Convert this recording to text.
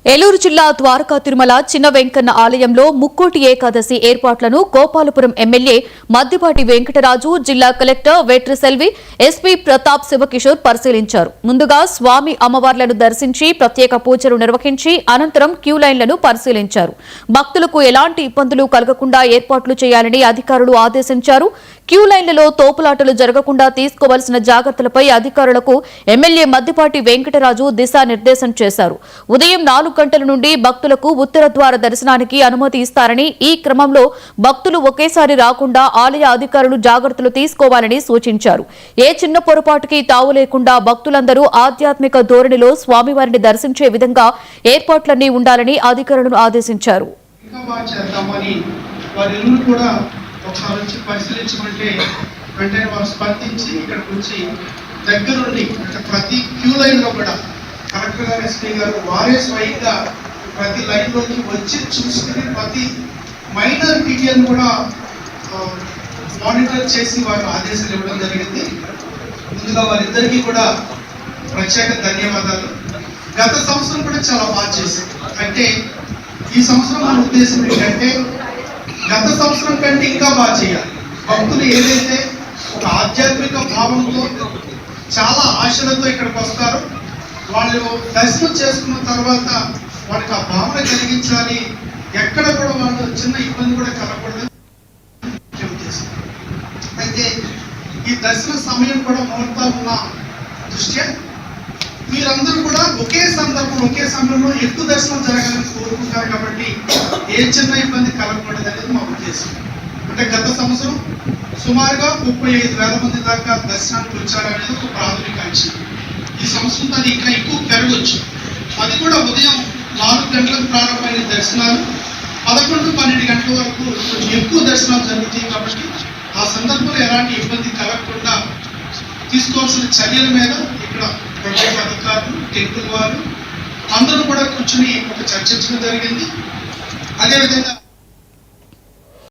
ఏలూరు జిల్లా ద్వారకా తిరుమల చిన్న వెంకన్న ఆలయంలో ముక్కోటి ఏకాదశి ఏర్పాట్లను గోపాలపురం ఎమ్మెల్యే మద్దిపాటి వెంకటరాజు, జిల్లా కలెక్టర్ వేట్రి సెల్వి, ఎస్పీ ప్రతాప్ శివకిషోర్ పరిశీలించారు. ముందుగా స్వామి అమ్మవార్లను దర్శించి ప్రత్యేక పూజలు నిర్వహించి అనంతరం క్యూ లైన్లను పరిశీలించారు. భక్తులకు ఎలాంటి ఇబ్బందులు కలగకుండా ఏర్పాట్లు చేయాలని అధికారులు ఆదేశించారు. క్యూ లైన్లలో తోపులాటలు జరగకుండా తీసుకోవాల్సిన జాగ్రత్తలపై అధికారులకు ఎమ్మెల్యే మద్దిపాటి వెంకటరాజు దిశానిర్దేశం చేశారు. ఉదయం 4 గంటల నుండి భక్తులకు ఉత్తర ద్వార దర్శనానికి అనుమతి ఇస్తారని, ఈ క్రమంలో భక్తులు ఒకేసారి రాకుండా ఆలయ అధికారులు జాగ్రత్తలు తీసుకోవాలని సూచించారు. ఏ చిన్న పొరపాటుకి తావు లేకుండా భక్తులందరూ ఆధ్యాత్మిక ధోరణిలో స్వామివారిని దర్శించే విధంగా ఏర్పాట్లన్నీ ఉండాలని అధికారులను ఆదేశించారు. వెంటనే వారు స్పందించి ఇక్కడికి వచ్చి దగ్గరుండి ప్రతి క్యూ లైన్ లో కూడా కలెక్టర్ గారు, ఎస్పీ గారు వారే స్వయంగా ప్రతి లైన్ లోకి వచ్చి చూసుకుని ప్రతి మైనర్ డీటెయిల్ కూడా మానిటర్ చేసి వారు ఆదేశాలు ఇవ్వడం జరిగింది. ముందుగా వారిద్దరికీ కూడా ప్రత్యేక ధన్యవాదాలు. గత సంవత్సరం కూడా చాలా బాగా చేశారు. అంటే ఈ సంవత్సరం మన ఉద్దేశం ఏంటంటే గత సంవత్సరం కంటే ఇంకా బాగా చేయాలి. భక్తులు ఏదైతే ఒక ఆధ్యాత్మిక భావంతో చాలా ఆశలతో ఇక్కడికి వస్తారో వాళ్ళు దర్శనం చేసుకున్న తర్వాత వాళ్ళకి ఆ భావన కలిగించాలి. ఎక్కడ కూడా వాళ్ళు చిన్న ఇబ్బంది కూడా కలగకూడదు. అయితే ఈ దర్శన సమయం కూడా ముహూర్తం ఉన్న దృష్ట్యా మీరందరూ కూడా ఒకే సమయంలో ఎక్కువ దర్శనం జరగాలని కోరుకుంటారు. కాబట్టి ఏ చిన్న ఇబ్బంది కలగకూడదు అనేది మా ఉద్దేశం. అంటే గత సంవత్సరం సుమారుగా 35,000 మంది దాకా దర్శనానికి వచ్చారనేది ఒక ప్రాథమిక అంచనా. ఈ సంవత్సరం అది ఇంకా ఎక్కువ పెరగవచ్చు. అది కూడా ఉదయం 4 గంటలకు ప్రారంభమైన దర్శనాలు 11-12 గంటల వరకు కొంచెం ఎక్కువ దర్శనాలు జరుగుతాయి. కాబట్టి ఆ సందర్భంలో ఎలాంటి ఇబ్బంది కలగకుండా తీసుకోవాల్సిన చర్యల మీద ఇక్కడ ప్రభుత్వ అధికారులు, టెంపుల్ వారు అందరూ కూడా కూర్చొని ఒక చర్చించడం జరిగింది. అదేవిధంగా